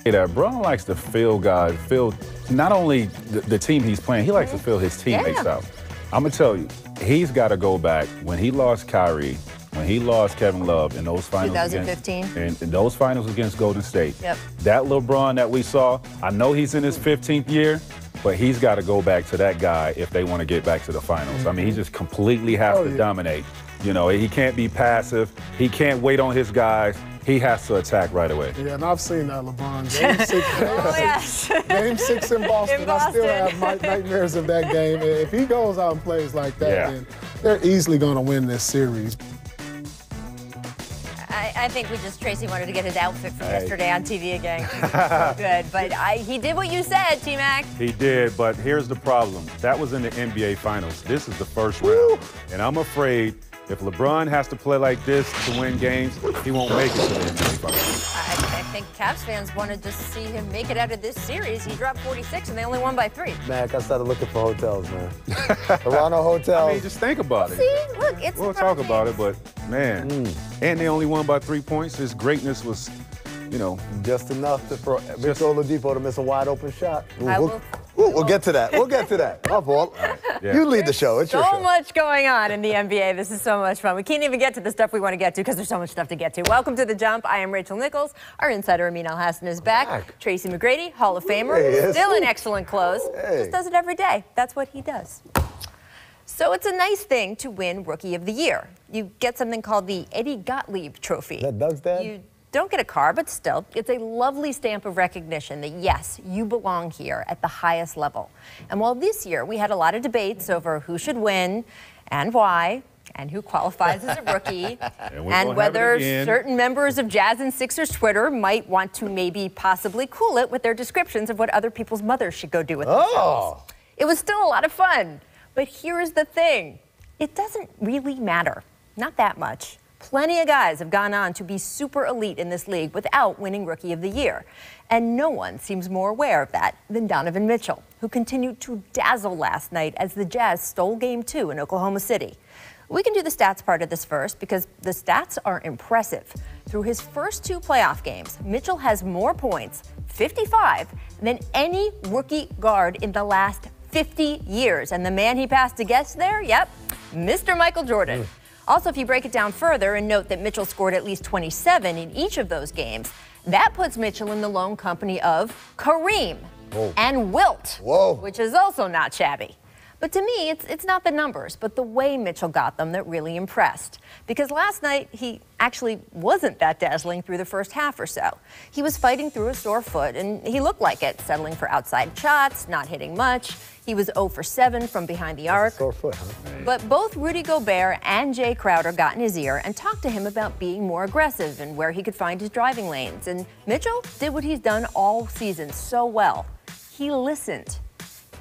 That Bron likes to feel guys, feel not only the team he's playing, he likes to feel his teammates out. I'm going to tell you, he's got to go back. When he lost Kyrie, when he lost Kevin Love in those finals 2015. in those finals against Golden State, Yep. that LeBron that we saw, I know he's in his 15th year, but he's got to go back to that guy if they want to get back to the finals. I mean, he just completely has to dominate. You know, he can't be passive. He can't wait on his guys. He has to attack right away. Yeah, and I've seen that, LeBron. Game 6 in Boston. I still have nightmares of that game. If he goes out and plays like that, then they're easily going to win this series. I think Tracy wanted to get his outfit from yesterday on TV again. So good. But he did what you said, T-Mac. He did, but here's the problem. That was in the NBA Finals. This is the first round. And I'm afraid if LeBron has to play like this to win games, he won't make it to the NBA Finals. I think Cavs fans wanted to see him make it out of this series. He dropped 46, and they only won by 3. Man, I started looking for hotels, man. Toronto hotels. I mean, just think about it. See, look, it's We'll talk about it, but, man, and they only won by 3 points. His greatness was, you know. Just enough for Victor Oladipo to miss a wide-open shot. We'll get to that. We'll get to that. My fault. You lead the show. It's your show. So much going on in the NBA. This is so much fun. We can't even get to the stuff we want to get to because there's so much stuff to get to. Welcome to The Jump. I am Rachel Nichols. Our insider, Amin Al-Hassan, is back. Tracy McGrady, Hall of Famer, still in excellent clothes. Just does it every day. That's what he does. So it's a nice thing to win Rookie of the Year. You get something called the Eddie Gottlieb Trophy. Is that Doug's dad? You don't get a car, but still, it's a lovely stamp of recognition that, yes, you belong here at the highest level. And while this year we had a lot of debates over who should win and why, and who qualifies as a rookie, and whether certain members of Jazz and Sixers Twitter might want to maybe possibly cool it with their descriptions of what other people's mothers should go do with themselves. It was still a lot of fun. But here's the thing. It doesn't really matter. Not that much. Plenty of guys have gone on to be super elite in this league without winning Rookie of the Year. And no one seems more aware of that than Donovan Mitchell, who continued to dazzle last night as the Jazz stole Game 2 in Oklahoma City. We can do the stats part of this first because the stats are impressive. Through his first 2 playoff games, Mitchell has more points, 55, than any rookie guard in the last 50 years. And the man he passed to guess there, Mr. Michael Jordan. Also, if you break it down further and note that Mitchell scored at least 27 in each of those games, that puts Mitchell in the lone company of Kareem and Wilt, which is also not shabby. But to me, it's not the numbers, but the way Mitchell got them that really impressed. Because last night, he actually wasn't that dazzling through the first half or so. He was fighting through a sore foot, and he looked like it, settling for outside shots, not hitting much. He was 0 for 7 from behind the arc. Sore foot, huh? But both Rudy Gobert and Jay Crowder got in his ear and talked to him about being more aggressive and where he could find his driving lanes. And Mitchell did what he's done all season so well. He listened.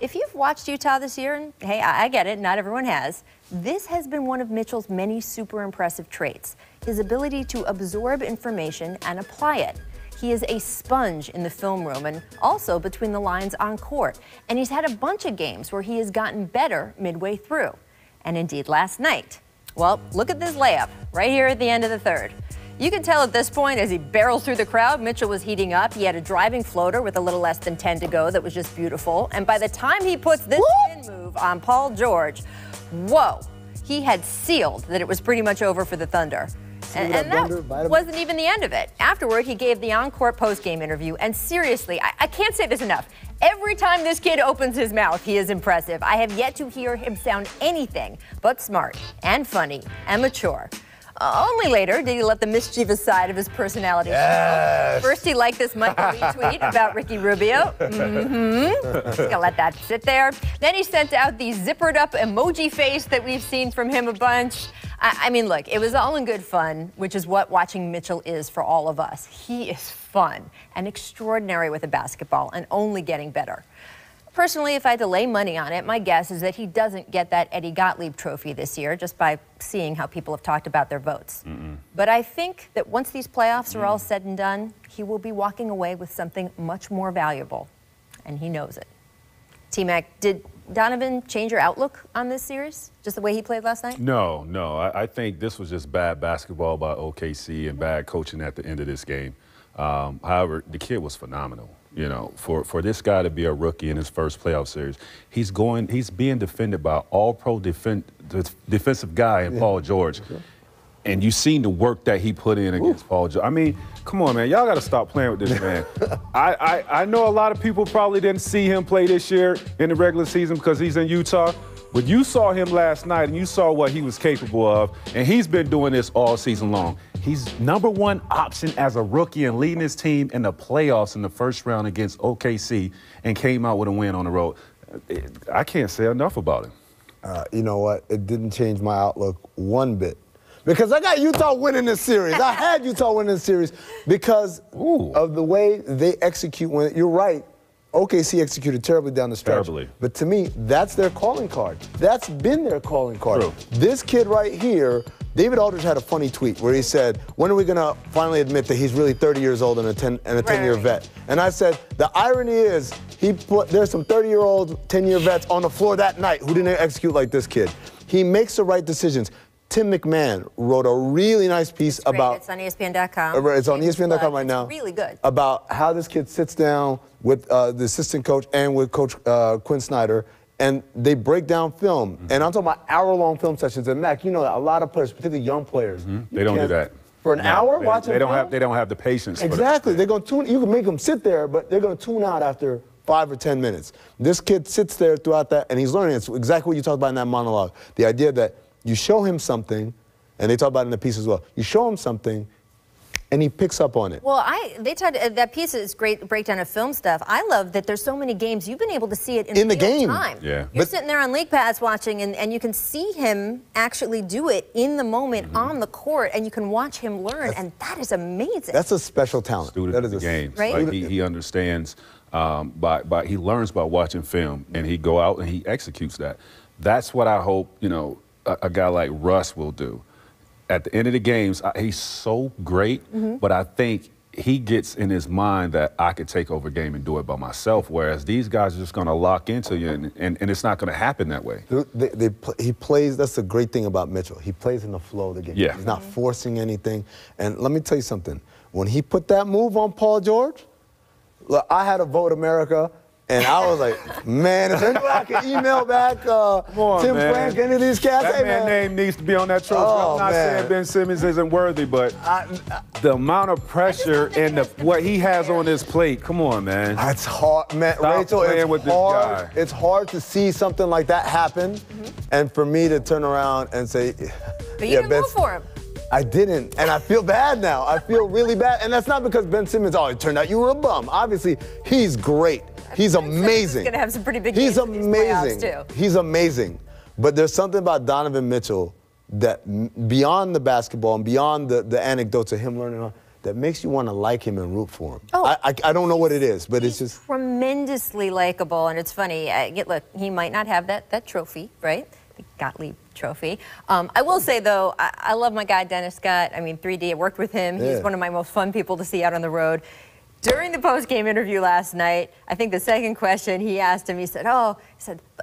If you've watched Utah this year, and hey, I get it, not everyone has, this has been one of Mitchell's many super impressive traits, his ability to absorb information and apply it. He is a sponge in the film room and also between the lines on court. And he's had a bunch of games where he has gotten better midway through. And indeed last night. Well, look at this layup right here at the end of the third. You can tell at this point as he barrels through the crowd, Mitchell was heating up. He had a driving floater with a little less than 10 to go that was just beautiful. And by the time he puts this spin move on Paul George, whoa, he had sealed that it was pretty much over for the Thunder. And that wasn't even the end of it. Afterward, he gave the on-court post-game interview. And seriously, I can't say this enough. Every time this kid opens his mouth, he is impressive. I have yet to hear him sound anything but smart and funny and mature. Only later did he let the mischievous side of his personality show. First, he liked this Michael Lee tweet about Ricky Rubio. Just gonna let that sit there. Then he sent out the zippered up emoji face that we've seen from him a bunch. I mean, look, it was all in good fun, which is what watching Mitchell is for all of us. He is fun and extraordinary with a basketball and only getting better. Personally, if I had to lay money on it, my guess is that he doesn't get that Eddie Gottlieb trophy this year, just by seeing how people have talked about their votes. But I think that once these playoffs are all said and done, he will be walking away with something much more valuable, and he knows it. T-Mac, did Donovan change your outlook on this series, just the way he played last night? No. I think this was just bad basketball by OKC and bad coaching at the end of this game. However, the kid was phenomenal. You know, for this guy to be a rookie in his first playoff series, he's being defended by all-pro defensive guy in Paul George. Okay. And you've seen the work that he put in against Paul George. I mean, come on, man. Y'all got to stop playing with this man. I know a lot of people probably didn't see him play this year in the regular season because he's in Utah. But you saw him last night, and you saw what he was capable of, and he's been doing this all season long. He's #1 option as a rookie and leading his team in the playoffs in the first round against OKC and came out with a win on the road. I can't say enough about him. You know what? It didn't change my outlook one bit. Because I got Utah winning this series. I had Utah winning this series because of the way they execute. When you're right, OKC executed terribly down the stretch. Terribly. But to me, that's their calling card. That's been their calling card. True. This kid right here, David Aldridge had a funny tweet where he said, when are we going to finally admit that he's really 30 years old and a 10-year vet? And I said, the irony is there's some 30-year-old, 10-year vets on the floor that night who didn't execute like this kid. He makes the right decisions. Tim McMahon wrote a really nice piece about... It's on ESPN.com. It's on ESPN.com right now. It's really good. About how this kid sits down with the assistant coach and with Coach Quinn Snyder, and they break down film. And I'm talking about hour-long film sessions. And, Mac, you know that a lot of players, particularly young players... They don't do that. For an hour watching film? They don't have the patience. Exactly. They're going to tune... You can make them sit there, but they're going to tune out after 5 or 10 minutes. This kid sits there throughout that, and he's learning. It's exactly what you talked about in that monologue. The idea that you show him something, and they talk about it in the piece as well. You show him something, and he picks up on it. Well, that piece is great breakdown of film stuff. I love that there's so many games you've been able to see it in the game. Time. Yeah. You're sitting there on League Pass watching, and you can see him actually do it in the moment on the court, and you can watch him learn, and that is amazing. That's a special talent. Student that of the game. Right? Like he understands, he learns by watching film, and he go out and he executes that. That's what I hope, you know, a guy like Russ will do. At the end of the games, he's so great, but I think he gets in his mind that I could take over a game and do it by myself, whereas these guys are just going to lock into you, and it's not going to happen that way. He plays, that's the great thing about Mitchell. He plays in the flow of the game. Yeah. He's not forcing anything. And let me tell you something. When he put that move on Paul George, look, I had a Vote America. And I was like, man, if anybody I can email back Tim Frank, any of these cats, that man's name needs to be on that trophy. I'm not saying Ben Simmons isn't worthy, but the amount of pressure and what he has on his plate, come on, man. It's hard, man. Stop Rachel, playing with this guy. It's hard to see something like that happen, and for me to turn around and say, but you didn't go for him. I didn't, and I feel bad now. I feel really bad, and that's not because Ben Simmons, it turned out you were a bum. Obviously, he's great. He's amazing. He's going to have some pretty big games in these playoffs, too. He's amazing. But there's something about Donovan Mitchell that beyond the basketball and beyond the anecdotes of him learning, that makes you want to like him and root for him. Oh, I don't know what it is, but it's just tremendously likable, and it's funny. Look, he might not have that trophy, right? The Gottlieb Trophy. I will say, though, I love my guy, Dennis Scott. I mean, 3D, I worked with him. He's one of my most fun people to see out on the road. During the post-game interview last night, I think the second question he asked him, he said,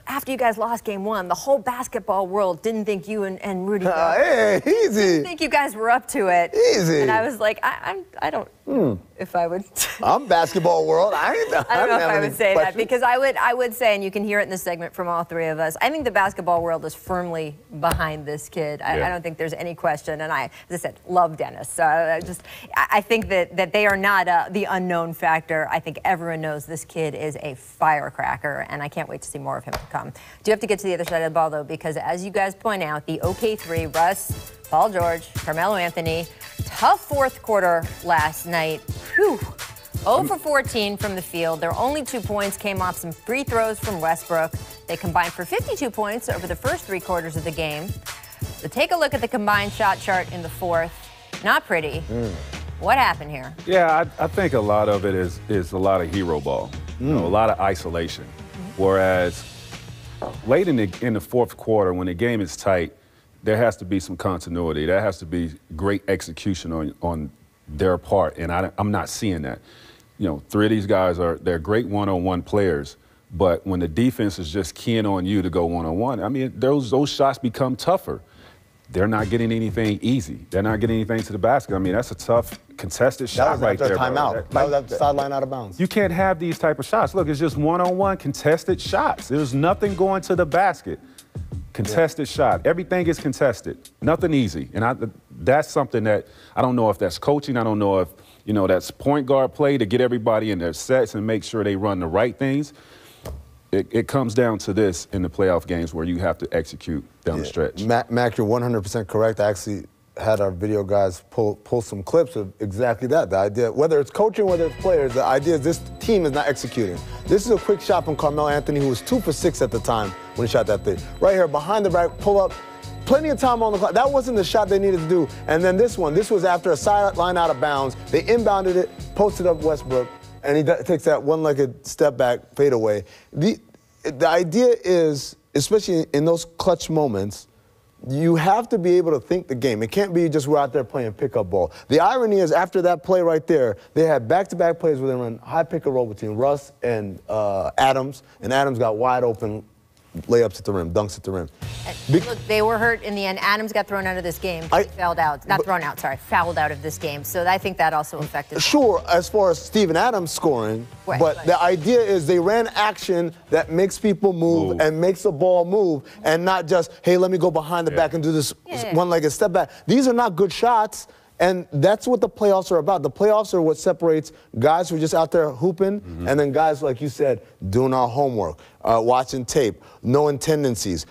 after you guys lost game 1, the whole basketball world didn't think you and Rudy hey, easy. Didn't think you guys were up to it. Easy. And I was like, I don't if I would. I'm basketball world. I don't know if I would say that, because I would say, and you can hear it in the segment from all three of us, I think the basketball world is firmly behind this kid. I don't think there's any question. And as I said, love Dennis. So I think that they are not the unknown factor. I think everyone knows this kid is a firecracker, and I can't wait to see more of him to come. Do have to get to the other side of the ball, though, because as you guys point out, the OK3, Russ, Paul George, Carmelo Anthony, tough fourth quarter last night. Whew. 0 for 14 from the field. Their only 2 points came off some free throws from Westbrook. They combined for 52 points over the first 3 quarters of the game. So take a look at the combined shot chart in the fourth. Not pretty. What happened here? Yeah, I think a lot of it is a lot of hero ball, you know, a lot of isolation. Whereas late in the fourth quarter, when the game is tight, there has to be some continuity. There has to be great execution on their part, and I'm not seeing that. You know, 3 of these guys they're great one-on-one players, but when the defense is just keying on you to go one-on-one, I mean, those shots become tougher. They're not getting anything easy. They're not getting anything to the basket. I mean, that's a tough contested shot right there. Timeout. That was that sideline out of bounds. You can't have these type of shots. Look, it's just one-on-one contested shots. There's nothing going to the basket. Contested shot. Everything is contested. Nothing easy. And that's something that I don't know if that's coaching. I don't know if, you know, that's point guard play to get everybody in their sets and make sure they run the right things. It comes down to this in the playoff games where you have to execute down the stretch. Mac, you're 100% correct. I actually had our video guys pull some clips of exactly that. The idea, whether it's coaching, whether it's players, the idea is this team is not executing. This is a quick shot from Carmelo Anthony, who was 2 for 6 at the time when he shot that thing. Right here, behind the back, pull up. Plenty of time on the clock. That wasn't the shot they needed to do. And then this was after a sideline out of bounds. They inbounded it, posted up Westbrook, and he takes that one-legged step back fadeaway. The idea is, especially in those clutch moments, you have to be able to think the game. It can't be just we're out there playing pickup ball. The irony is, after that play right there, they had back-to-back plays where they run high pick and roll between Russ and Adams, and Adams got wide open layups at the rim, dunks at the rim. Look, they were hurt in the end. Adams got thrown out of this game. He fouled out. Not thrown out, sorry. Fouled out of this game. So I think that also affected. Sure, as far as Steven Adams scoring, but the idea is they ran action that makes people move and makes the ball move, and not just, hey, let me go behind the back and do this one-legged step back. These are not good shots. And that's what the playoffs are about. The playoffs are what separates guys who are just out there hooping and then guys, like you said, doing our homework, watching tape, knowing tendencies,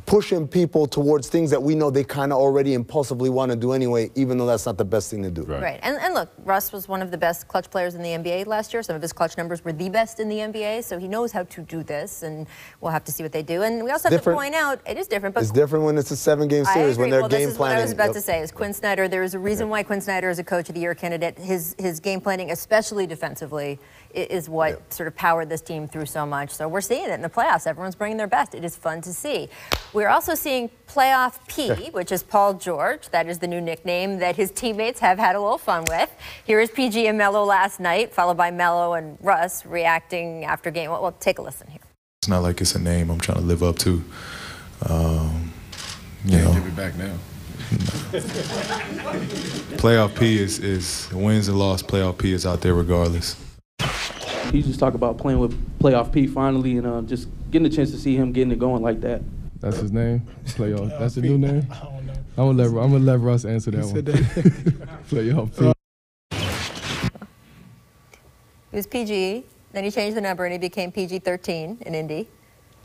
pushing people towards things that we know they kind of already impulsively want to do anyway, even though that's not the best thing to do. Right. And look, Russ was one of the best clutch players in the NBA last year. Some of his clutch numbers were the best in the NBA, so he knows how to do this, and we'll have to see what they do. And we also have to point out, it is different. But it's different when it's a 7-game series, when they're game planning. This is what I was about to say, is Quinn Snyder, there is a reason why Quinn Snyder is a Coach of the Year candidate. His game planning, especially defensively, is what sort of powered this team through so much. So we're seeing it in the playoffs. Everyone's bringing their best. It is fun to see. We're also seeing Playoff P, which is Paul George. That is the new nickname that his teammates have had a little fun with. Here is PG and Melo last night, followed by Melo and Russ reacting after game. Well, take a listen here. It's not like it's a name I'm trying to live up to. You know, give it back now. Playoff P is wins and loss. Playoff P is out there regardless. He just talked about playing with Playoff P finally, and just getting a chance to see him getting it going like that. That's his name? Playoff. That's the new name? I don't know. I'm gonna let Russ answer that one. Playoff P. He was PG, then he changed the number and he became PG-13 in Indy.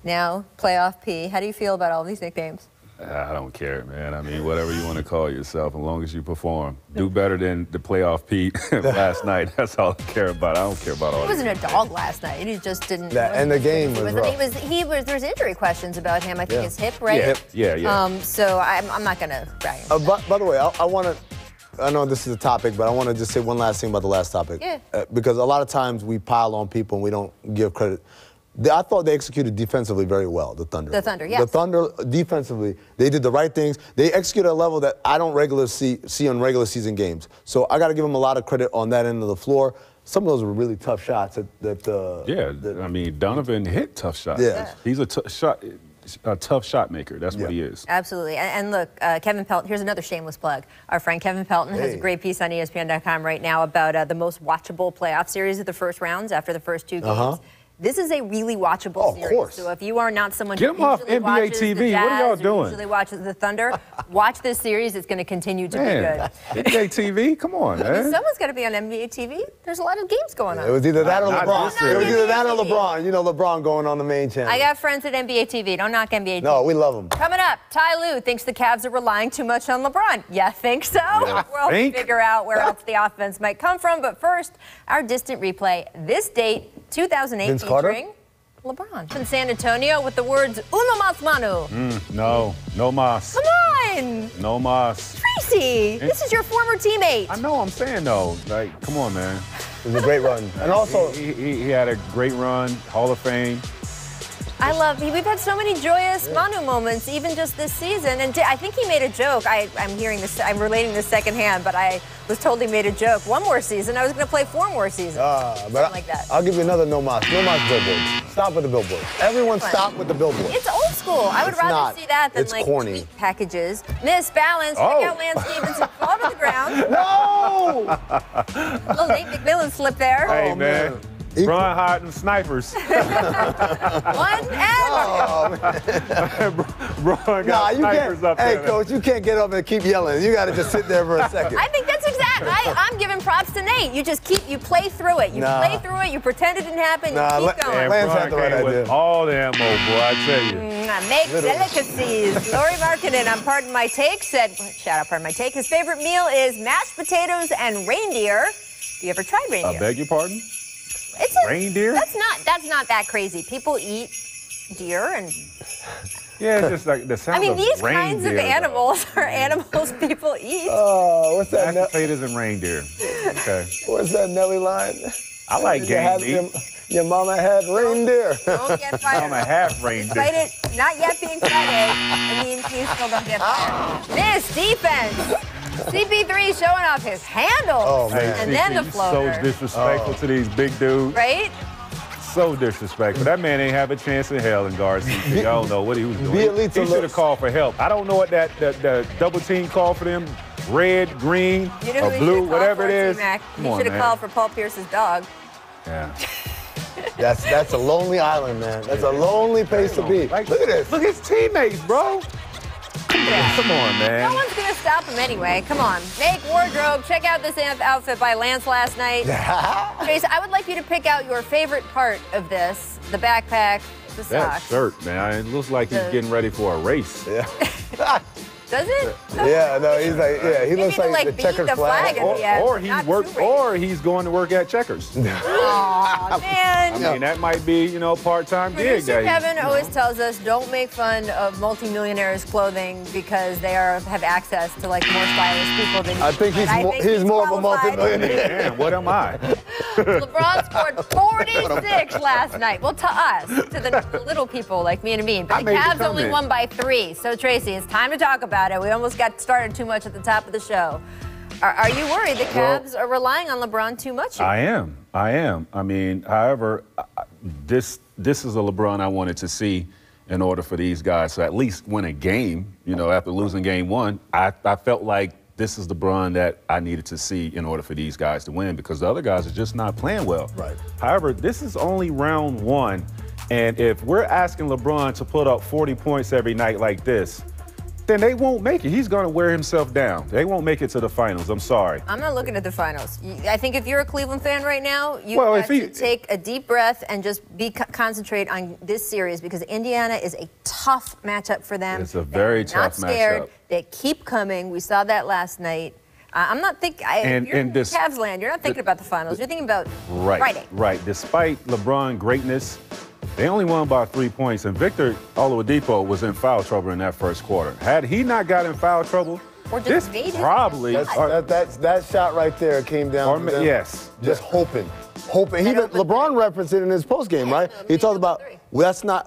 Now, Playoff P. How do you feel about all these nicknames? I don't care, man. I mean, whatever you want to call yourself, as long as you perform. Do better than the Playoff Pete last night. That's all I care about. I don't care about all that. He wasn't a dog last night. He just didn't. And the game was rough. There was injury questions about him. I think his hip, right? Yeah. So I'm not going to brag. By the way, I know this is a topic, but I want to just say one last thing about the last topic. Yeah. Because a lot of times we pile on people and we don't give credit. I thought they executed defensively very well, the Thunder. The Thunder, yes. The Thunder, defensively, they did the right things. They executed at a level that I don't regularly see on regular season games. So I got to give them a lot of credit on that end of the floor. Some of those were really tough shots. I mean, Donovan hit tough shots. Yeah. He's a tough shot maker. That's what he is. Absolutely. And look, Kevin Pelton, here's another shameless plug. Our friend Kevin Pelton has a great piece on ESPN.com right now about the most watchable playoff series of the first rounds after the first 2 games. This is a really watchable series. Of course. So if you are not someone Get who him off usually NBA watches TV. the Jazz, What are y'all doing? usually watches the Thunder, watch this series. It's going to continue to be good. NBA TV? Come on, man. Someone's got to be on NBA TV. There's a lot of games going on. It was either that or LeBron. It was either that or TV. LeBron. You know, LeBron going on the main channel. I got friends at NBA TV. Don't knock NBA TV. No, we love them. Coming up, Ty Lue thinks the Cavs are relying too much on LeBron. You think so? We'll figure out where else the offense might come from. But first, our distant replay. This date, 2008, Vince Carter? featuring LeBron. In San Antonio with the words, uno más mano. No mas. Come on. No mas. Tracy, this is your former teammate. I know, I'm saying though. Like, come on, man. It was a great run. And also, he had a great run, Hall of Fame. We've had so many joyous Manu moments, even just this season. And I think he made a joke. I'm relating this secondhand, but I was told he made a joke. One more season, I was going to play 4 more seasons. Something like that. I'll give you another no mas. No mas billboard. Stop with the billboard. Everyone stop with the billboard. It's old school. I would rather see that than like corny. tweet packages. Miss Balance, check out Lance Stevenson fall to the ground. No! Little Nate McMillan slip there. Hey, man. Ron hiding snipers. One and Ron got snipers up there. Hey, Coach, you can't get up and keep yelling. You got to just sit there for a second. I think that's exact. I'm giving props to Nate. You just you play through it. You play through it. You pretend it didn't happen. You keep going. Lance had the right idea. All the ammo, boy, I tell you. Make delicacies. Lori Markkinen on Pardon My Take said, shout out Pardon My Take, his favorite meal is mashed potatoes and reindeer. You ever tried reindeer? I beg your pardon? It's reindeer? That's not that crazy. People eat deer and. Yeah, it's just like the sound. I mean, these reindeer, kinds of animals are animals people eat. Oh, what's that? Mashed potatoes and reindeer. Okay. What's that Nelly line? I like game meat. Your mama had reindeer. Don't get fired. Mama half reindeer. Despite it not yet being Friday, it means you still don't get fired. Miss defense. CP3 showing off his handles. Oh, man. And then the floater. So disrespectful to these big dudes. Right? So disrespectful. That man ain't have a chance in hell in guard CP. I don't know what he was doing. He should have called for help. I don't know what that double team called for them. Red, green, or blue, whatever it is. He should have called for Paul Pierce's dog. Yeah. That's a lonely island, man. That's a lonely place to be. Like, look at this. Look at his teammates, bro. Come on, man. No one's going to stop him anyway. Come on. Make wardrobe. Check out this outfit by Lance last night. Chase, I would like you to pick out your favorite part of this. The backpack, the socks. That shirt, man. It looks like he's getting ready for a race. Yeah. Does it? Yeah, no, he's like, yeah, he looks like the checkered flag. Or he's going to work at Checkers. Aw, man. I mean, that might be, part-time gig. Producer Kevin always tells us don't make fun of multimillionaires' clothing because they have access to like more stylish people than you. I think he's more of a multimillionaire. Man, what am I? LeBron scored 46 last night. Well, to us, to the little people like me and Amin. But the Cavs only won by 3. So, Tracy, it's time to talk about it. We almost got started too much at the top of the show. Are you worried the Cavs are relying on LeBron too much? I am. I mean, however, this is a LeBron I wanted to see in order for these guys to at least win a game. After losing game 1, I felt like this is the LeBron that I needed to see in order for these guys to win because the other guys are just not playing well. Right. However, this is only round 1, and if we're asking LeBron to put up 40 points every night like this, then they won't make it. He's going to wear himself down. They won't make it to the finals. I'm sorry. I'm not looking at the finals. I think if you're a Cleveland fan right now, you have to take a deep breath and just concentrate on this series because Indiana is a tough matchup for them. It's a very tough matchup. Not scared. Matchup. They keep coming. We saw that last night. I'm not thinking. If you're in Cavs land, you're not thinking about the finals. You're thinking about Friday. Right. Despite LeBron greatness, they only won by 3 points, and Victor Oladipo was in foul trouble in that first quarter. Had he not got in foul trouble, this probably... That shot right there came down to them. Yes. Just hoping. LeBron referenced it in his postgame, right? He talked about,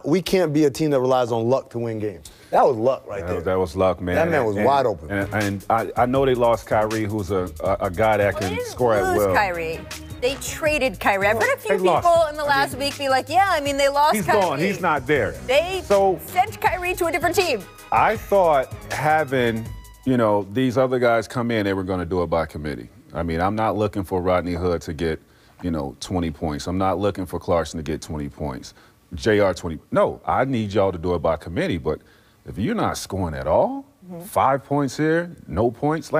we can't be a team that relies on luck to win games. That was luck right there. That was luck, man. That man was wide open. And I know they lost Kyrie, who's a guy that can score at will. Kyrie. They traded Kyrie. I've heard a few people in the last week be like, yeah, I mean, they lost Kyrie. He's gone. He's not there. They sent Kyrie to a different team. I thought having, these other guys come in, they were going to do it by committee. I mean, I'm not looking for Rodney Hood to get, 20 points. I'm not looking for Clarkson to get 20 points. JR 20. No, I need y'all to do it by committee. But if you're not scoring at all, 5 points here, no points,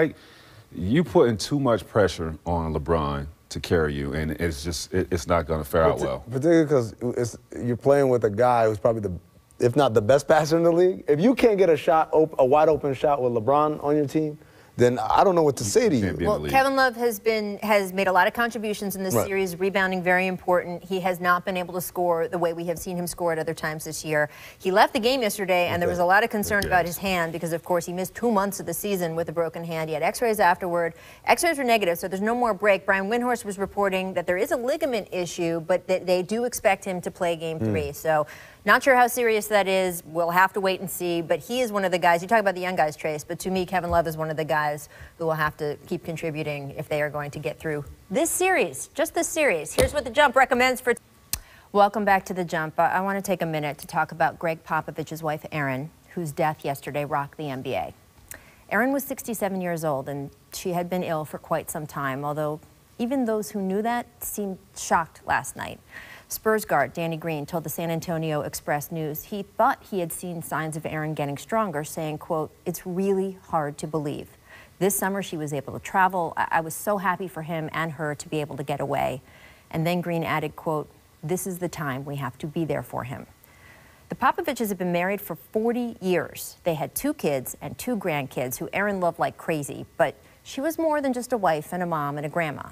you putting too much pressure on LeBron to carry you, and it's not going to fare out well. Particularly because you're playing with a guy who's probably if not the best passer in the league. If you can't get a wide open shot with LeBron on your team, then I don't know what to say to you. Well, Kevin Love has made a lot of contributions in this series, rebounding very important. He has not been able to score the way we have seen him score at other times this year. He left the game yesterday, and there was a lot of concern about his hand because, of course, he missed 2 months of the season with a broken hand. He had x-rays afterward. X-rays were negative, so there's no more break. Brian Windhorst was reporting that there is a ligament issue, but that they do expect him to play Game 3. So not sure how serious that is. We'll have to wait and see. But he is one of the guys. You talk about the young guys, Trace, but to me, Kevin Love is one of the guys who will have to keep contributing if they are going to get through this series, just this series. Here's what The Jump recommends for. Welcome back to The Jump. I want to take a minute to talk about Greg Popovich's wife, Erin, whose death yesterday rocked the NBA. Erin was 67 years old, and she had been ill for quite some time, although even those who knew that seemed shocked last night. Spurs guard Danny Green told the San Antonio Express News he thought he had seen signs of Erin getting stronger, saying, quote, "It's really hard to believe. This summer she was able to travel. I was so happy for him and her to be able to get away." And then Green added, quote, "This is the time we have to be there for him." The Popoviches have been married for 40 years. They had 2 kids and 2 grandkids who Erin loved like crazy, but she was more than just a wife and a mom and a grandma.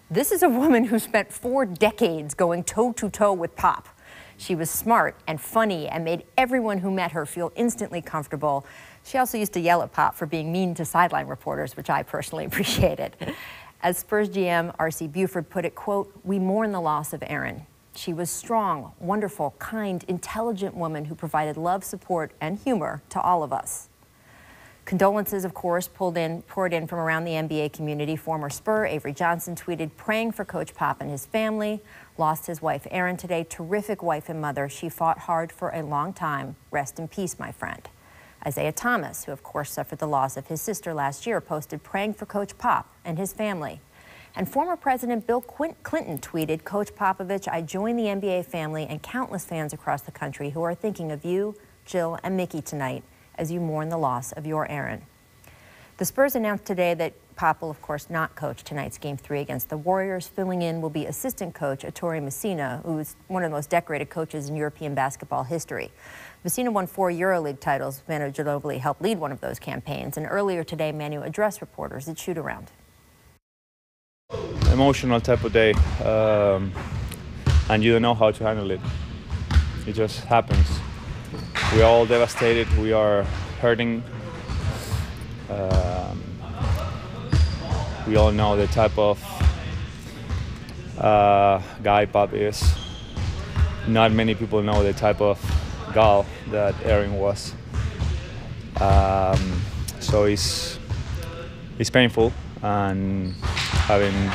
This is a woman who spent 4 decades going toe-to-toe with Pop. She was smart and funny and made everyone who met her feel instantly comfortable. She also used to yell at Pop for being mean to sideline reporters, which I personally appreciated. As Spurs GM R.C. Buford put it, quote, "We mourn the loss of Erin. She was strong, wonderful, kind, intelligent woman who provided love, support, and humor to all of us." Condolences, of course, poured in from around the NBA community. Former Spur Avery Johnson tweeted, praying for Coach Pop and his family. Lost his wife Erin today. Terrific wife and mother. She fought hard for a long time. Rest in peace, my friend. Isaiah Thomas, who of course suffered the loss of his sister last year, posted praying for Coach Pop and his family. And former President Bill Clinton tweeted, "Coach Popovich, I join the NBA family and countless fans across the country who are thinking of you, Jill, and Mickey tonight as you mourn the loss of your Erin." The Spurs announced today that Pop will, of course, not coach tonight's Game 3 against the Warriors. Filling in will be assistant coach Ettore Messina, who is one of the most decorated coaches in European basketball history. Messina won 4 EuroLeague titles. Manu Ginobili helped lead one of those campaigns. And earlier today, Manu addressed reporters at shoot-around. Emotional type of day, and you don't know how to handle it. It just happens. We are all devastated. We are hurting. We all know the type of guy Pop is. Not many people know the type of gal that Erin was. So it's painful, and having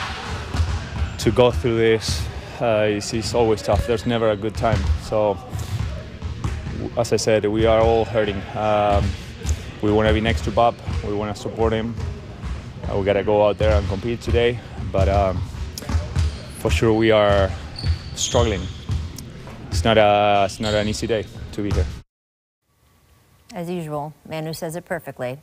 to go through this is always tough. There's never a good time. So, as I said, we are all hurting. We want to be next to Bob. We want to support him. We got to go out there and compete today. But for sure, we are struggling. It's not an easy day to be here. As usual, Manu says it perfectly.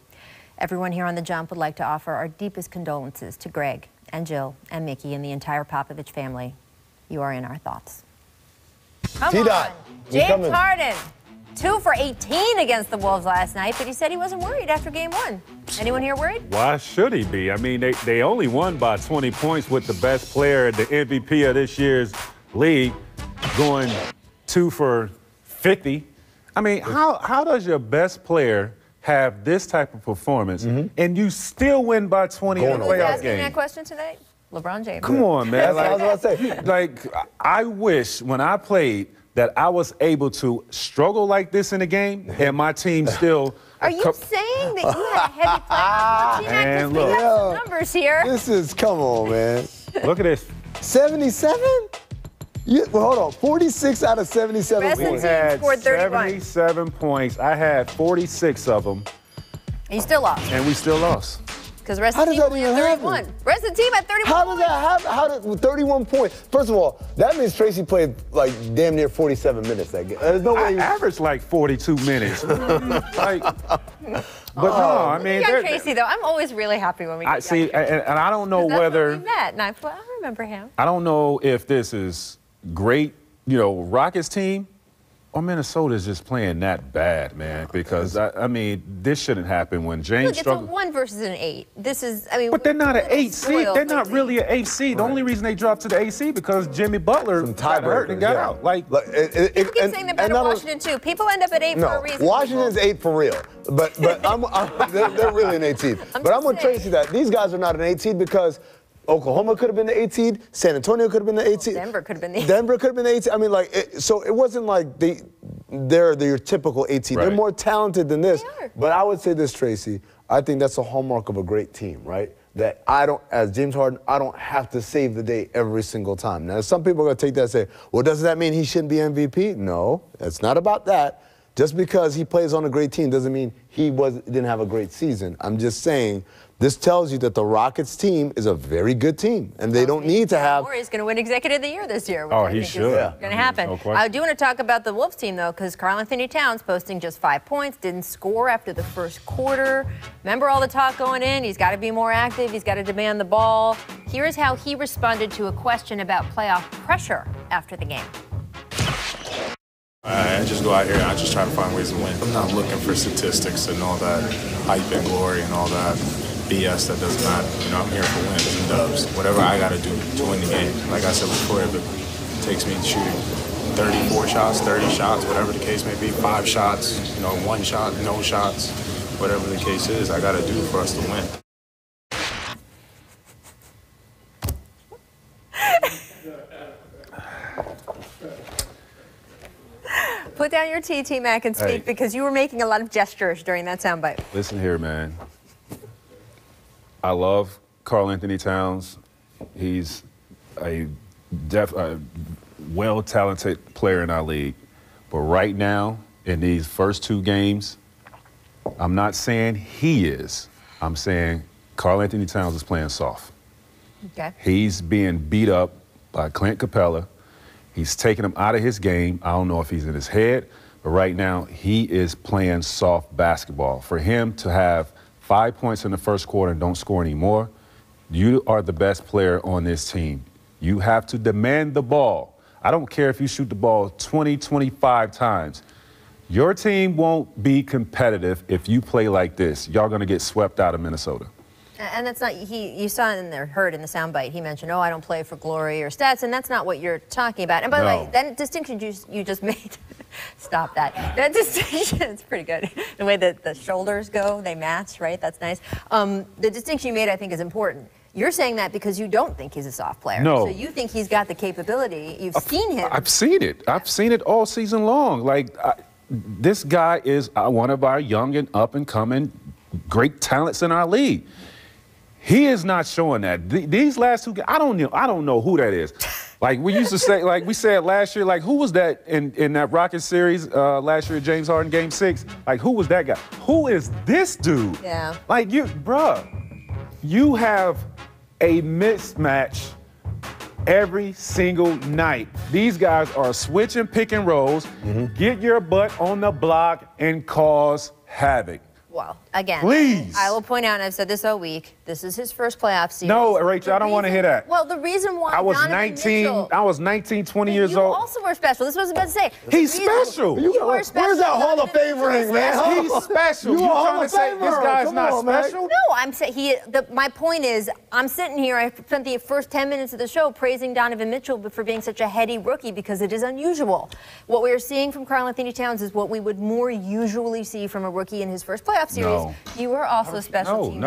Everyone here on The Jump would like to offer our deepest condolences to Greg and Jill and Mickey and the entire Popovich family. You are in our thoughts. Come on, James Harden, 2 for 18 against the Wolves last night, but he said he wasn't worried after Game 1. Anyone here worried? Why should he be? I mean, they only won by 20 points with the best player, the MVP of this year's league, going 2 for 50. I mean, how does your best player have this type of performance and you still win by 20 in a playoff game? Asking that question tonight? LeBron James. Come on, man. I was about to say. Like, I wish when I played that I was able to struggle like this in a game and my team still. Are you saying that you had a heavy playoff team? Man, we have some numbers here. Come on, man. Look at this. 77? Well, hold on. 46 out of 77 points. We had scored 31. 77 points. I had 46 of them. And you still lost. And we still lost. Because the rest of the team only had 31. The rest of the team had 31 How does that happen? How did 31 points? First of all, that means Tracy played like damn near 47 minutes that game. There's no way. I averaged like 42 minutes. But no, I mean. Young Tracy, though, I'm always really happy when we get see, and I don't know whether. We met, and I remember him. I don't know if this is great, Rockets team, or Minnesota's just playing that bad, man. Because I mean, this shouldn't happen when James struggled. It's a 1 versus an 8. This is, I mean. But they're not an 8 seed. They're not really an 8 seed. The only reason they dropped to the 8 seed because Jimmy Butler got hurt and got out. People keep saying they're better Washington too. People end up at 8 for a reason. Washington's 8 for real. But they're really an 8 seed. But I'm going to Tracy that these guys are not an 8 seed because Oklahoma could have been the 8 seed. San Antonio could have been the 8 seed. Denver could have been the 8 seed. Denver could have been the 8 seed. I mean, so it wasn't like they're your typical 8 seed. Right. They're more talented than this. They are. But I would say this, Tracy. I think that's a hallmark of a great team, right? that as James Harden, I don't have to save the day every single time. Now, some people are going to take that and say, well, doesn't that mean he shouldn't be MVP? No, it's not about that. Just because he plays on a great team doesn't mean he didn't have a great season. I'm just saying this tells you that the Rockets team is a very good team, and they don't need to have. Or he's going to win Executive of the Year this year. Oh, he should. Going to happen. No I do want to talk about the Wolves team, though, because Karl-Anthony Towns posting just 5 points, didn't score after the first quarter. Remember all the talk going in? He's got to be more active. He's got to demand the ball. Here's how he responded to a question about playoff pressure after the game. I just go out here and I just try to find ways to win. I'm not looking for statistics and all that hype and glory and all that BS that doesn't matter. You know, I'm here for wins and dubs. Whatever I got to do to win the game. Like I said before, if it takes me shooting 34 shots, 30 shots, whatever the case may be, 5 shots, 1 shot, no shots, whatever the case is, I got to do for us to win. Put down your tea, T-Mac, and speak, because you were making a lot of gestures during that soundbite. Listen here, man. I love Karl-Anthony Towns. He's a well-talented player in our league. But right now, in these first 2 games, I'm not saying he is. I'm saying Karl-Anthony Towns is playing soft. Okay. He's being beat up by Clint Capella. He's taking him out of his game. I don't know if he's in his head, but right now he is playing soft basketball. For him to have 5 points in the first quarter and don't score anymore, you are the best player on this team. You have to demand the ball. I don't care if you shoot the ball 20, 25 times. Your team won't be competitive if you play like this. Y'all going to get swept out of Minnesota. And that's not, you saw in there, heard in the soundbite, he mentioned, I don't play for glory or stats, and that's not what you're talking about. And by the way, that distinction you just made, stop that. That distinction, it's pretty good. The way that the shoulders go, they match, right? That's nice. The distinction you made, I think, is important. You're saying that because you don't think he's a soft player. No. So you think he's got the capability. You've seen him. I've seen it. I've seen it all season long. This guy is one of our young and up-and-coming great talents in our league. He is not showing that. These last 2 games, I don't know who that is. Like we used to say, like we said last year, like who was that in that Rockets series last year, James Harden, Game 6? Like who was that guy? Who is this dude? Yeah. Like you have a mismatch every single night. These guys are switching pick and rolls. Get your butt on the block and cause havoc. Well, again, please. I will point out, and I've said this all week, this is his first playoff series. No, Rachel, I don't want to hear that. Well, the reason why I was Mitchell, 19, 20 years old. You also were special. This was about to say. He's special. You were special. Where's that Hall of Fame ring, man? He's special. You trying to say this guy's not special? No, I'm saying my point is, I'm sitting here, I spent the first 10 minutes of the show praising Donovan Mitchell for being such a heady rookie because it is unusual. What we're seeing from Karl-Anthony Towns is what we would more usually see from a rookie in his first playoff series. No. You were also a special team.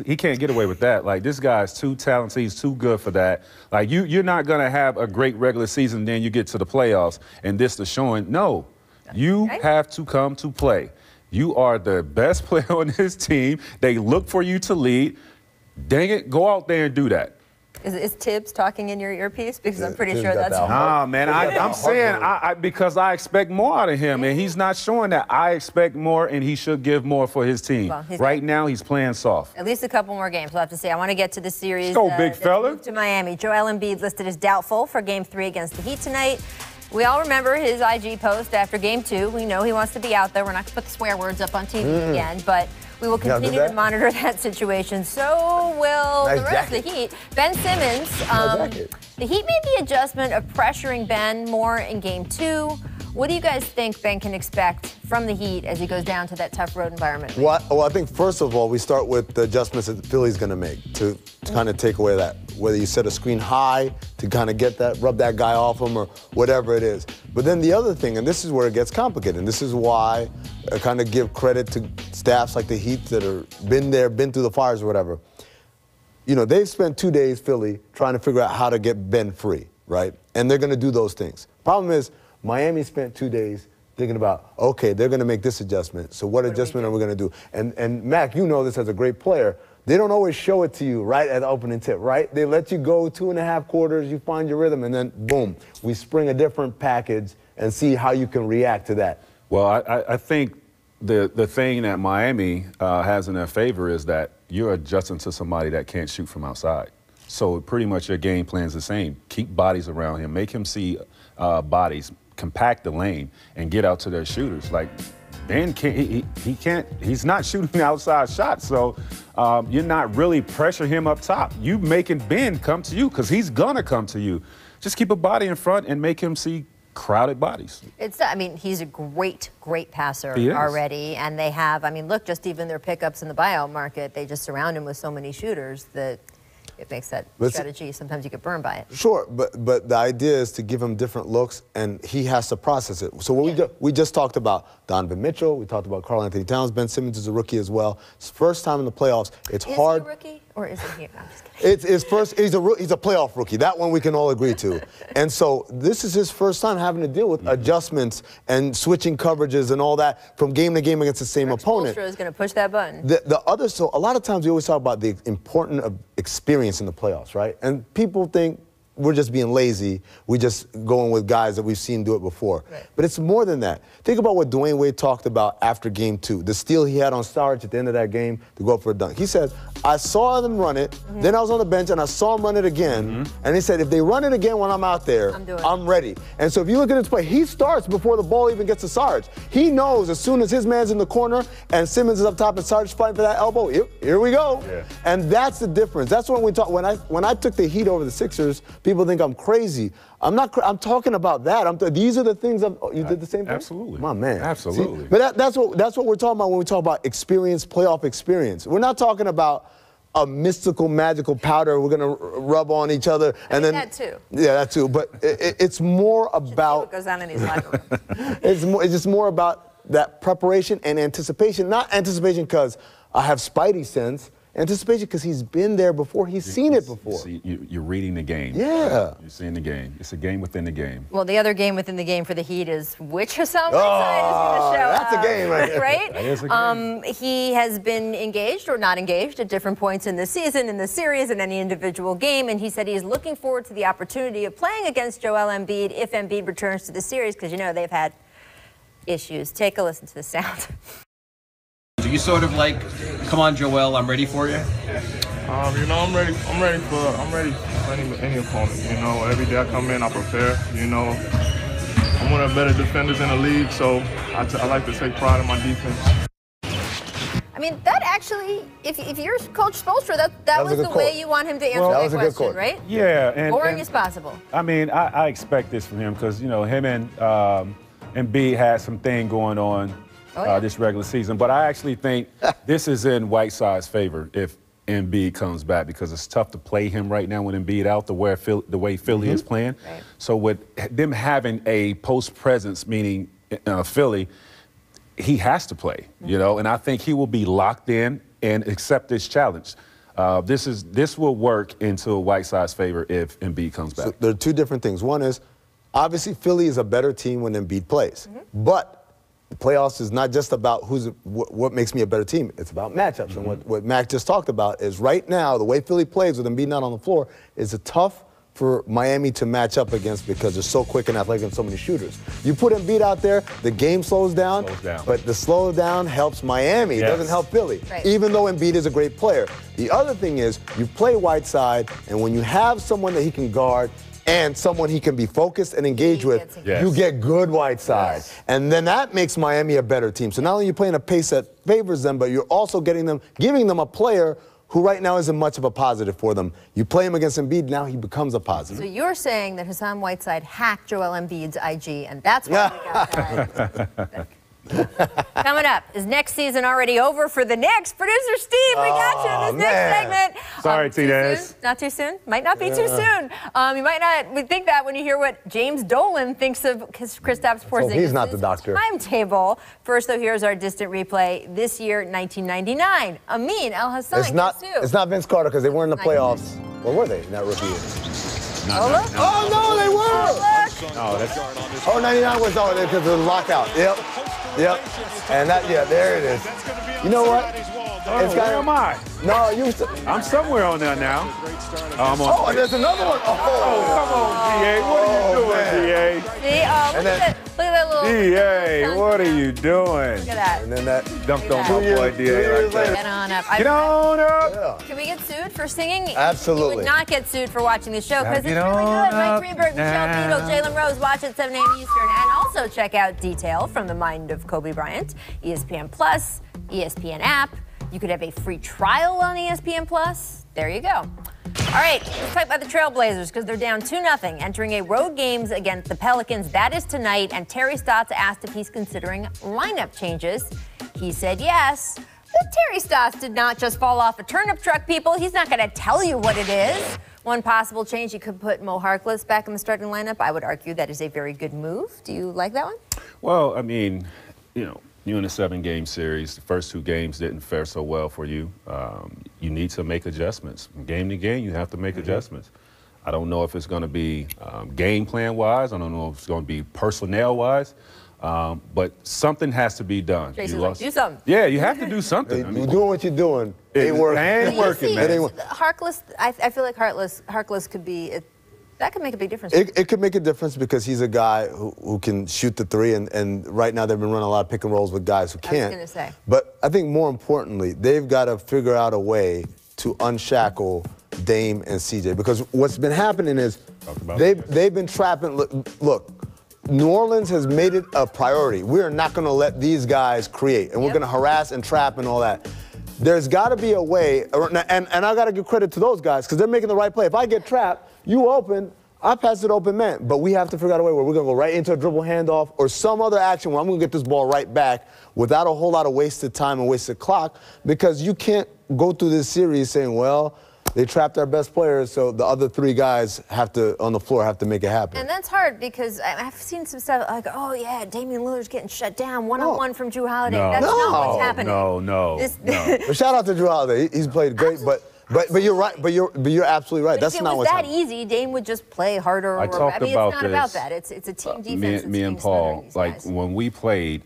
He can't get away with that. Like, this guy's too talented. He's too good for that. Like, you're not going to have a great regular season, then you get to the playoffs, and this is showing. No, you have to come to play. You are the best player on this team. They look for you to lead. Dang it, go out there and do that. Is Tibbs talking in your earpiece? Because I'm pretty sure that's... Nah, man, I'm saying because I expect more out of him, and he's not showing that. I expect more, and he should give more for his team. Well, right now, he's playing soft. At least a couple more games, we'll have to see. I want to get to the series. Let's go, big fella. To Miami. Joel Embiid listed as doubtful for Game 3 against the Heat tonight. We all remember his IG post after Game 2. We know he wants to be out there. We're not going to put the swear words up on TV again, but... We will continue to monitor that situation. So will the rest of the Heat. Ben Simmons, the Heat made the adjustment of pressuring Ben more in Game 2. What do you guys think Ben can expect from the Heat as he goes down to that tough road environment? Well, I think first of all, we start with the adjustments that Philly's going to make to kind of take away that. Whether you set a screen high to kind of get that, rub that guy off him or whatever it is. But then the other thing, and this is where it gets complicated, and this is why I kind of give credit to staffs like the Heat that have been there, been through the fires or whatever. You know, they've spent 2 days, Philly, trying to figure out how to get Ben free, right? And they're going to do those things. Problem is, Miami spent 2 days thinking about, okay, they're going to make this adjustment. So what adjustment are we going to do? And Mac, you know this as a great player. they don't always show it to you right at the opening tip, right? They let you go 2.5 quarters, you find your rhythm, and then boom, we spring a different package and see how you can react to that. Well, I think the thing that Miami has in their favor is that you're adjusting to somebody that can't shoot from outside. So pretty much your game plan is the same. Keep bodies around him, make him see bodies, compact the lane, and get out to their shooters. Like Ben he's not shooting outside shots, so you're not really pressuring him up top. You making Ben come to you because he's gonna come to you. Just keep a body in front and make him see crowded bodies. I mean, he's a great passer already, and they have, I mean, look, just even their pickups in the buyout market, they just surround him with so many shooters that it makes that strategy, sometimes you get burned by it. Sure, but the idea is to give him different looks, and he has to process it. So we just talked about Donovan Mitchell, we talked about Karl Anthony Towns, Ben Simmons is a rookie as well. It's first time in the playoffs. It's hard. Is he a rookie, or is he here? No, I'm just kidding. It's his first, he's a playoff rookie. That one we can all agree to. And so this is his first time having to deal with adjustments and switching coverages and all that from game to game against the same opponent. Spoelstra is going to push that button. So a lot of times we always talk about the importance of experience in the playoffs, right? And people think we're just being lazy. We're just going with guys that we've seen do it before. Right. But it's more than that. Think about what Dwayne Wade talked about after Game 2, the steal he had on Starch at the end of that game to go up for a dunk. He said, I saw them run it, then I was on the bench and I saw him run it again, and he said, if they run it again when I'm out there, I'm ready. And so if you look at this play, he starts before the ball even gets to Sarge. He knows as soon as his man's in the corner and Simmons is up top and Sarge is fighting for that elbow, here we go. Yeah. And that's the difference. That's when we talk. When I took the Heat over the Sixers, people think I'm crazy. I'm not. I'm talking about that. These are the things. You did the same thing. Absolutely. My man. Absolutely. See, but that's what we're talking about when we talk about experience, playoff experience. We're not talking about a mystical, magical powder we're gonna rub on each other and then that too. Yeah, that too. But it's more about what goes on in these locker rooms. It's just more about that preparation and anticipation. Not anticipation because I have spidey sense. Anticipation because he's been there before. He's seen it before. You're reading the game. Yeah. You're seeing the game. It's a game within the game. Well, the other game within the game for the Heat is which Hassan Whiteside is going to show up. That's a game right there. Right? That is a game. He has been engaged or not engaged at different points in the season, in the series, in any individual game, and he said he's looking forward to the opportunity of playing against Joel Embiid if Embiid returns to the series, because, you know, they've had issues. Take a listen to the sound. Do you sort of like, come on, Joel, I'm ready for you? You know, I'm ready for any opponent. You know, every day I come in, I prepare. You know, I'm one of the better defenders in the league, so I like to take pride in my defense. I mean, that actually, if you're Coach Spoelstra, that was the way you want him to answer that question, right? Yeah. Boring as possible. I mean, I expect this from him because, you know, him and Embiid had some thing going on this regular season. But I actually think this is in Whiteside's favor if Embiid comes back, because it's tough to play him right now with Embiid out the way Philly is playing. Right. So with them having a post presence, meaning Philly, he has to play, you know, and I think he will be locked in and accept this challenge. This will work into Whiteside's favor if Embiid comes back. So there are two different things. One is, obviously, Philly is a better team when Embiid plays, but the playoffs is not just about what makes me a better team. It's about matchups. And what Mac just talked about is right now, the way Philly plays with Embiid not on the floor is tough for Miami to match up against because they're so quick and athletic and so many shooters. You put Embiid out there, the game slows down. But the slow down helps Miami. It doesn't help Philly, even though Embiid is a great player. The other thing is you play Whiteside, and when you have someone that he can guard, and someone he can be focused and engaged with, you get good Whiteside. And then that makes Miami a better team. So not only are you playing a pace that favors them, but you're also giving them a player who right now isn't much of a positive for them. You play him against Embiid, now he becomes a positive. So you're saying that Hassan Whiteside hacked Joel Embiid's IG, and that's why we got that. Coming up, is next season already over for the Knicks? Producer Steve, we got you in this next segment. Sorry, T-Dez. Not too soon? Might not be too soon. You might not think that when you hear what James Dolan thinks of Kristaps Porzingis' he's not the doctor. Timetable. First, though, here's our distant replay. This year, 1999. Amin El-Hassan. It's not Vince Carter because they weren't in the playoffs. Where were they in that rookie year? Oh, no, they were! Oh, that's 99 was because of the lockout. Yep. And there it is. You know what? It's where am I? No, I'm somewhere on there now. Oh, and there's another one. Come on, DA. What are you doing, DA? See? Oh, look at that little. DA, what are you doing? Look at that. And then that dumped on my boy, DA. Like that. Get on up. Get on up. Can we get sued for singing? Absolutely. You would not get sued for watching the show because it's Get really good. on Mike up Greenberg, Michelle Beadle, Jalen Rose. Watch at 7 a.m. Eastern. And also check out Detail from the Mind of Kobe Bryant, ESPN Plus, ESPN app. You could have a free trial on ESPN Plus. There you go. All right, let's talk about the Trailblazers because they're down 2-0, entering a road games against the Pelicans. That is tonight, and Terry Stotts asked if he's considering lineup changes. He said yes, but Terry Stotts did not just fall off a turnip truck, people. He's not going to tell you what it is. One possible change, you could put Mo Harkless back in the starting lineup. I would argue that is a very good move. Do you like that one? Well, I mean, you're in a 7-game series. The first 2 games didn't fare so well for you. You need to make adjustments. From game to game, you have to make adjustments. I don't know if it's going to be game plan-wise. I don't know if it's going to be personnel-wise. But something has to be done. Jason's like, do something. Yeah, you have to do something. You're doing what you're doing. Ain't working. Ain't working, man. Harkless, I feel like Harkless could be, that could make a big difference. It could make a difference because he's a guy who can shoot the 3, and right now they've been running a lot of pick and rolls with guys who can't. I was going to say. But I think more importantly, they've got to figure out a way to unshackle Dame and CJ, because what's been happening is they've been trapping. Look, New Orleans has made it a priority. We are not going to let these guys create, and we're going to harass and trap and all that. There's got to be a way, and I got to give credit to those guys because they're making the right play. If I get trapped, you open, I pass it open, man. But we have to figure out a way where we're going to go right into a dribble handoff or some other action where I'm going to get this ball right back without a whole lot of wasted time and wasted clock, because you can't go through this series saying, well, they trapped our best players, so the other 3 guys on the floor have to make it happen. And that's hard because I've seen some stuff like, oh, yeah, Damian Lillard's getting shut down one-on-one from Drew Holiday. That's not what's happening. No. But shout out to Drew Holiday. He's played great, but you're right. But you're absolutely right. That's not what's happening. If it was that easy, Dame would just play harder. I talked about it's not about that. It's a team defense. Me and Paul, like when we played,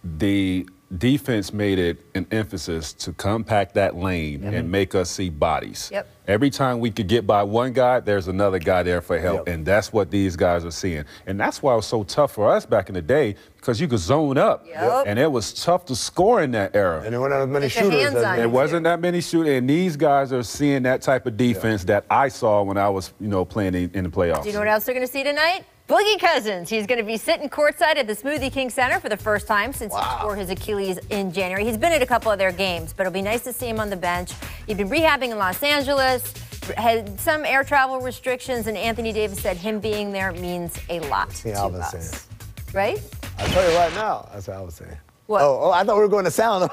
the defense made it an emphasis to compact that lane and make us see bodies. Yep. Every time we could get by one guy, there's another guy there for help, and that's what these guys are seeing. And that's why it was so tough for us back in the day, because you could zone up, and it was tough to score in that era. And there weren't as many shooters. There wasn't that many shooters, and these guys are seeing that type of defense that I saw when I was, playing in the playoffs. Do you know what else they're going to see tonight? Boogie Cousins. He's going to be sitting courtside at the Smoothie King Center for the first time since he tore his Achilles in January. He's been at a couple of their games, but it'll be nice to see him on the bench. He'd been rehabbing in Los Angeles, had some air travel restrictions, and Anthony Davis said him being there means a lot to us. Right? I'll tell you right now, that's what I was saying. What? Oh, I thought we were going to sound.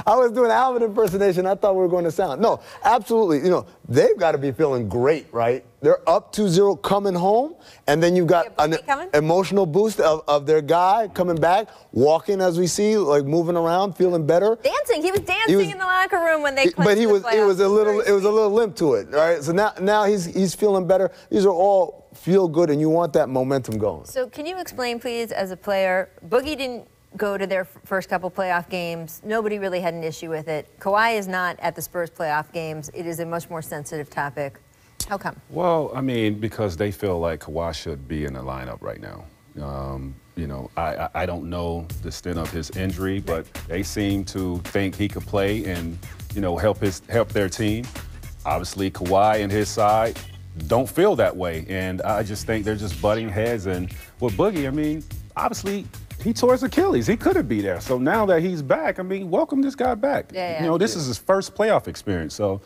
I was doing Alvin impersonation. I thought we were going to sound. No, absolutely. They've got to be feeling great, right? They're up 2-0 coming home, and then you've got an emotional boost of their guy coming back, walking as we see, like moving around, feeling better. Dancing. He was dancing in the locker room when they But it was a little limp to it, right? So now he's feeling better. These are all feel good, and you want that momentum going. So can you explain, please, as a player, Boogie didn't go to their first couple playoff games. Nobody really had an issue with it. Kawhi is not at the Spurs playoff games. It is a much more sensitive topic. How come? Well, I mean, because they feel like Kawhi should be in the lineup right now. I don't know the extent of his injury, but they seem to think he could play and, help their team. Obviously, Kawhi and his side don't feel that way, and I just think they're just butting heads. And with Boogie, I mean, obviously, he tore his Achilles. He couldn't be there. So now that he's back, I mean, welcome this guy back. This is his first playoff experience. So,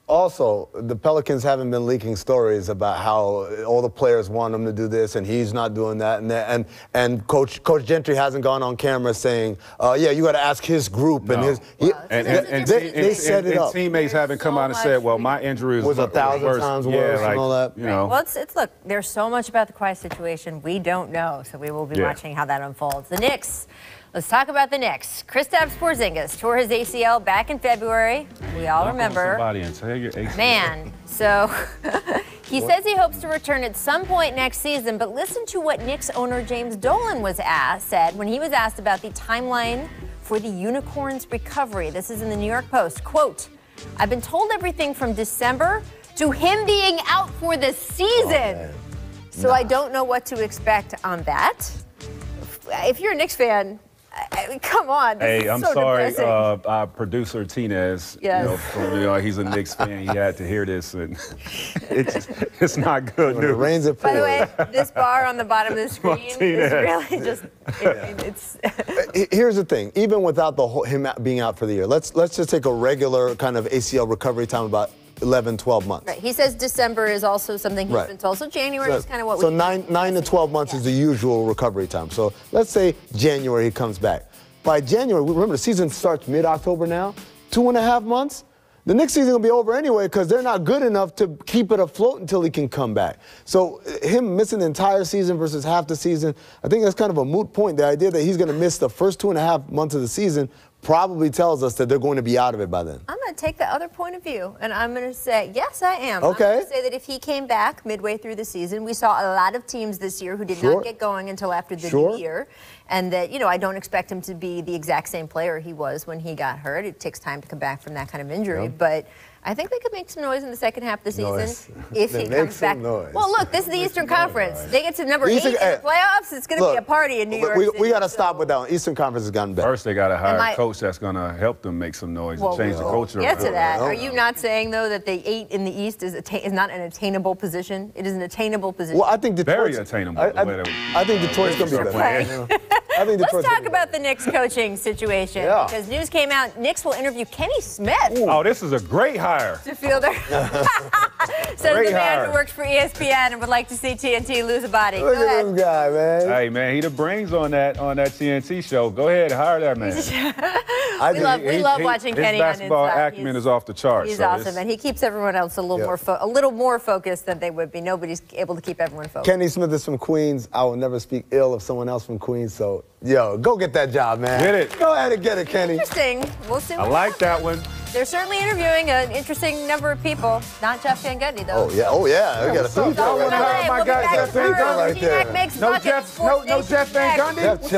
Also, the Pelicans haven't been leaking stories about how all the players want him to do this and he's not doing that and Coach Gentry hasn't gone on camera saying, yeah, you got to ask his group and his. They set it up. Teammates haven't come out and said, well, my injury was 1,000 times worse and all that. Well, look, there's so much about the Kawhi situation we don't know, so we will be watching how that unfolds. The Knicks. Let's talk about the Knicks. Kristaps Porzingis tore his ACL back in February. We all remember. Man, so he says he hopes to return at some point next season, but listen to what Knicks owner James Dolan said when he was asked about the timeline for the Unicorns' recovery. This is in the New York Post. Quote, I've been told everything from December to him being out for the season. So I don't know what to expect on that. If you're a Knicks fan, come on. Hey, I'm so sorry. Our producer, Tinez, he's a Knicks fan. He had to hear this, and it's not good news. Rains it By the way, this bar on the bottom of the screen is really just, it's... Here's the thing. Even without him being out for the year, let's just take a regular kind of ACL recovery time about 11, 12 months. Right. He says December is also something he's been told. So January is kind of what we... So 9 to 12 months is the usual recovery time. So let's say January he comes back. By January, remember the season starts mid-October now, 2.5 months. The next season will be over anyway because they're not good enough to keep it afloat until he can come back. So him missing the entire season versus half the season, I think that's kind of a moot point. The idea that he's going to miss the first 2.5 months of the season probably tells us that they're going to be out of it by then. I'm going to take the other point of view, and I'm going to say, yes, I am. Okay. I'm going to say that if he came back midway through the season, we saw a lot of teams this year who did not get going until after the new year, and that, I don't expect him to be the exact same player he was when he got hurt. It takes time to come back from that kind of injury, but I think they could make some noise in the second half of the season if he comes back. Noise. Well, look, this is the Eastern Conference. They get to number 8 in the playoffs. It's going to be a party in New York City. We got to stop with that one. Eastern Conference has gotten better. First, they got to hire a coach that's going to help them make some noise and change the culture. Get to that. Are you not saying, though, that the 8 in the East is not an attainable position? It is an attainable position. Well, I think Detroit's... Very attainable. I think Detroit's going to be better. Let's talk about the Knicks coaching situation because news came out. Knicks will interview Kenny Smith. Oh, this is a great hire. To fielder. Says the man who works for ESPN and would like to see TNT lose a body. Look at this guy, man. Hey, man, he the brains on that TNT show. Go ahead, hire that man. we love watching Kenny on Inside. His basketball acumen is off the charts. He's awesome, and he keeps everyone else a little more focused than they would be. Nobody's able to keep everyone focused. Kenny Smith is from Queens. I will never speak ill of someone else from Queens, so, go get that job, man. Get it. Go ahead and get it, Kenny. Interesting. We'll see what I like that one. They're certainly interviewing an interesting number of people. Not Jeff Van Gundy, though. Oh, yeah. We got a three my God, Jeff Van Gundy right there. No Jeff Van Gundy.